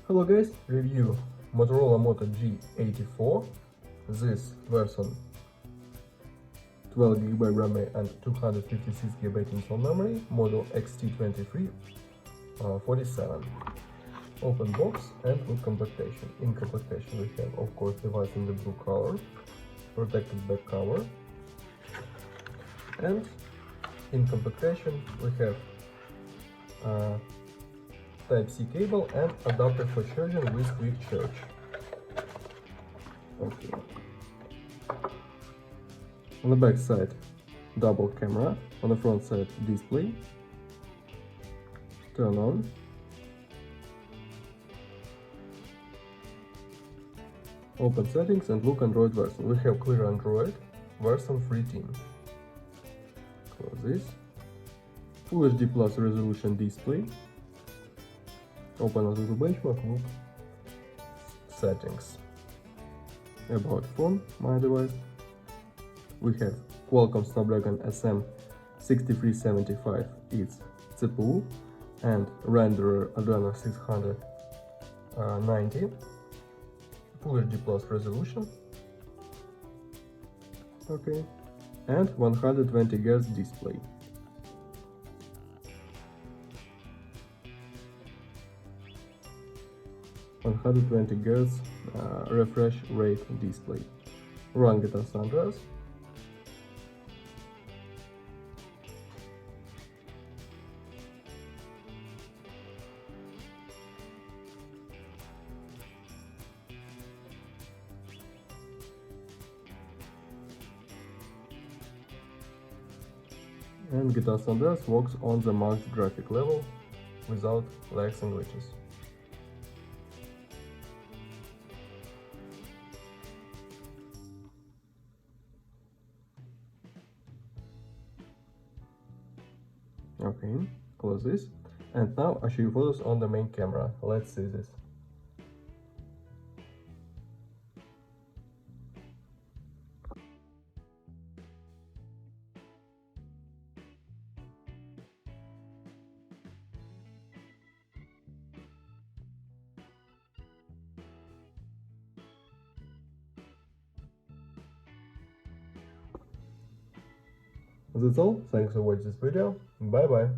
Hello guys, review Motorola Moto G84. This version 12GB RAM and 256GB internal memory, model XT23 47. Open box and look compactation. In compactation we have of course device in the blue color, protected back cover, and in compactation we have Type-C cable and adapter for charging with quick charge. Okay. On the back side, double camera. On the front side, display. Turn on. Open settings and look Android version. We have clear Android version 13. Close this. Full HD Plus resolution display. Open a little benchmark, look settings. About phone, my device. We have Qualcomm Snapdragon SM6375, its CPU, and renderer Adreno 690, Full HD Plus resolution, okay, and 120 Hz display. Hz refresh rate display. Run GTA San Andreas. And GTA San Andreas works on the max graphic level without lags and glitches. Okay, close this. And now I show you photos on the main camera. Let's see this. That's all. Thanks for watching this video. Bye bye.